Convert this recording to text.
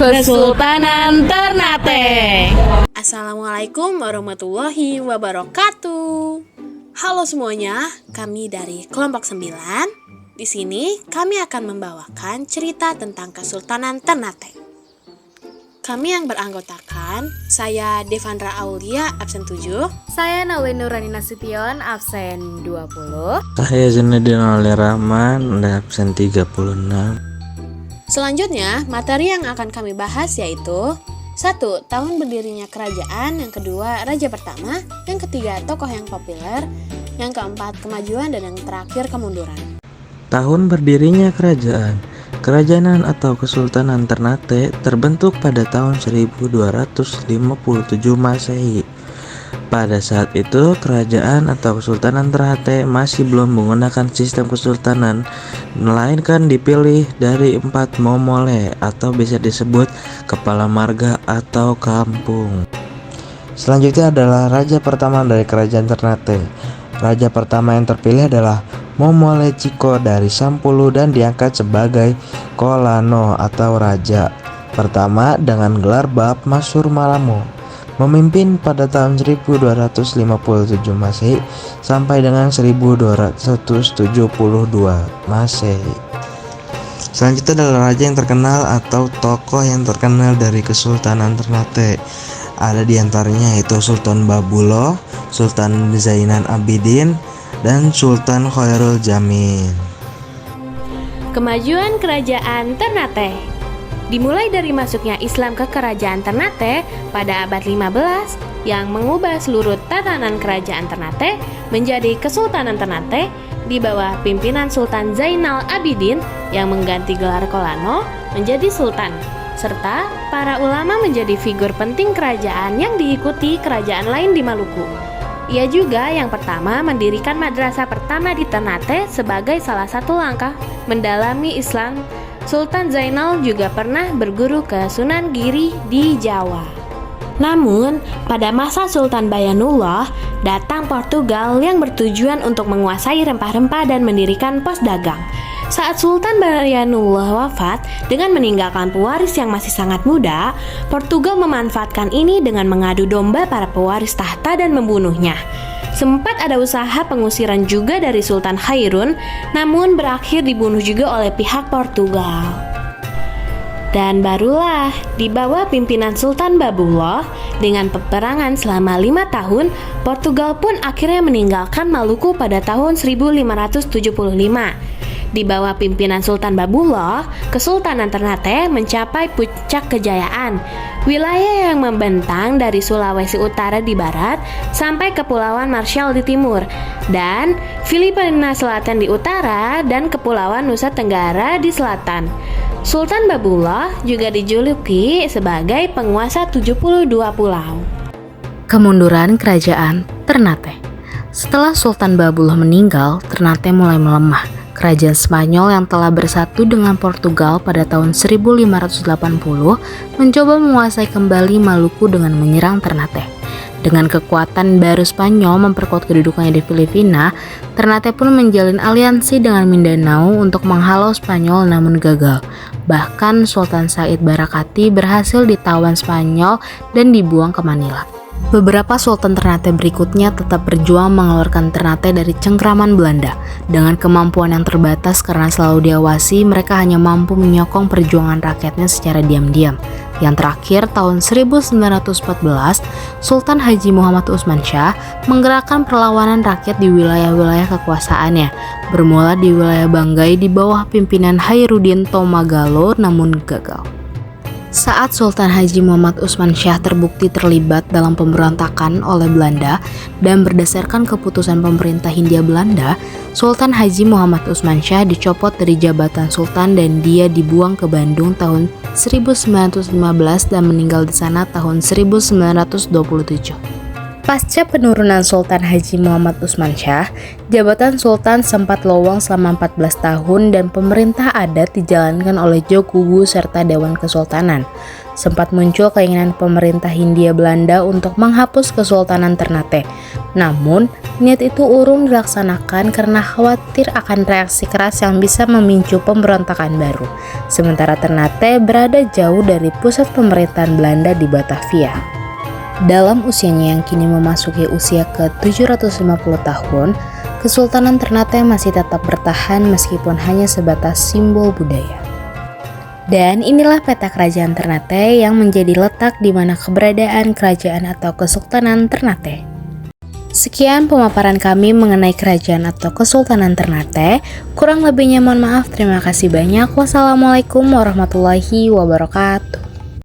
Kesultanan Ternate. Assalamualaikum warahmatullahi wabarakatuh. Halo semuanya, kami dari kelompok 9. Di sini kami akan membawakan cerita tentang Kesultanan Ternate. Kami yang beranggotakan, saya Devandra Aulia, absen 7. Saya Nawi Nurani Nasution, absen 20. Saya Zainuddin Ali Rahman, absen 36. Selanjutnya, materi yang akan kami bahas yaitu 1. Tahun berdirinya kerajaan. Yang kedua, raja pertama. Yang ketiga, tokoh yang populer. Yang keempat, kemajuan. Dan yang terakhir, kemunduran. Tahun berdirinya kerajaan. Kerajaan atau Kesultanan Ternate terbentuk pada tahun 1257 Masehi. Pada saat itu, kerajaan atau Kesultanan Ternate masih belum menggunakan sistem kesultanan, melainkan dipilih dari 4 momole atau bisa disebut kepala marga atau kampung. Selanjutnya adalah raja pertama dari kerajaan Ternate. Raja pertama yang terpilih adalah Momole Ciko dari Sampulu dan diangkat sebagai Kolano atau raja pertama dengan gelar Bab Masur Malamo. Memimpin pada tahun 1257 Masehi sampai dengan 1272 Masehi. Selanjutnya adalah raja yang terkenal atau tokoh yang terkenal dari Kesultanan Ternate. Ada di antaranya yaitu Sultan Babuloh, Sultan Zainan Abidin, dan Sultan Khairul Jamin. Kemajuan Kerajaan Ternate. Dimulai dari masuknya Islam ke Kerajaan Ternate pada abad 15 yang mengubah seluruh tatanan Kerajaan Ternate menjadi Kesultanan Ternate di bawah pimpinan Sultan Zainal Abidin yang mengganti gelar Kolano menjadi Sultan, serta para ulama menjadi figur penting kerajaan yang diikuti kerajaan lain di Maluku. Ia juga yang pertama mendirikan madrasah pertama di Ternate sebagai salah satu langkah mendalami Islam. Sultan Zainal juga pernah berguru ke Sunan Giri di Jawa. Namun, pada masa Sultan Bayanullah, datang Portugal yang bertujuan untuk menguasai rempah-rempah dan mendirikan pos dagang. Saat Sultan Bayanullah wafat dengan meninggalkan pewaris yang masih sangat muda, Portugal memanfaatkan ini dengan mengadu domba para pewaris tahta dan membunuhnya. Sempat ada usaha pengusiran juga dari Sultan Khairun, namun berakhir dibunuh juga oleh pihak Portugal. Dan barulah di bawah pimpinan Sultan Babuloh dengan peperangan selama 5 tahun, Portugal pun akhirnya meninggalkan Maluku pada tahun 1575. Di bawah pimpinan Sultan Babuloh, Kesultanan Ternate mencapai puncak kejayaan. Wilayah yang membentang dari Sulawesi Utara di barat sampai Kepulauan Marshall di timur, dan Filipina Selatan di utara dan Kepulauan Nusa Tenggara di selatan. Sultan Babuloh juga dijuluki sebagai penguasa 72 pulau. Kemunduran Kerajaan Ternate. Setelah Sultan Babuloh meninggal, Ternate mulai melemah. Kerajaan Spanyol yang telah bersatu dengan Portugal pada tahun 1580 mencoba menguasai kembali Maluku dengan menyerang Ternate. Dengan kekuatan baru Spanyol memperkuat kedudukannya di Filipina, Ternate pun menjalin aliansi dengan Mindanao untuk menghalau Spanyol namun gagal. Bahkan Sultan Said Barakati berhasil ditawan Spanyol dan dibuang ke Manila. Beberapa Sultan Ternate berikutnya tetap berjuang mengeluarkan Ternate dari cengkraman Belanda. Dengan kemampuan yang terbatas karena selalu diawasi, mereka hanya mampu menyokong perjuangan rakyatnya secara diam-diam. Yang terakhir, tahun 1914, Sultan Haji Muhammad Usman Shah menggerakkan perlawanan rakyat di wilayah-wilayah kekuasaannya, bermula di wilayah Banggai di bawah pimpinan Khairuddin Tomagalo namun gagal. Saat Sultan Haji Muhammad Usman Shah terbukti terlibat dalam pemberontakan oleh Belanda dan berdasarkan keputusan pemerintah Hindia Belanda, Sultan Haji Muhammad Usman Shah dicopot dari jabatan Sultan dan dia dibuang ke Bandung tahun 1915 dan meninggal di sana tahun 1927. Pasca penurunan Sultan Haji Muhammad Usman Shah, jabatan Sultan sempat lowong selama 14 tahun dan pemerintah adat dijalankan oleh Jogugu serta Dewan Kesultanan. Sempat muncul keinginan pemerintah Hindia Belanda untuk menghapus Kesultanan Ternate. Namun, niat itu urung dilaksanakan karena khawatir akan reaksi keras yang bisa memicu pemberontakan baru. Sementara Ternate berada jauh dari pusat pemerintahan Belanda di Batavia. Dalam usianya yang kini memasuki usia ke-750 tahun, Kesultanan Ternate masih tetap bertahan meskipun hanya sebatas simbol budaya. Dan inilah peta kerajaan Ternate yang menjadi letak di mana keberadaan kerajaan atau Kesultanan Ternate. Sekian pemaparan kami mengenai kerajaan atau Kesultanan Ternate. Kurang lebihnya mohon maaf. Terima kasih banyak. Wassalamualaikum warahmatullahi wabarakatuh.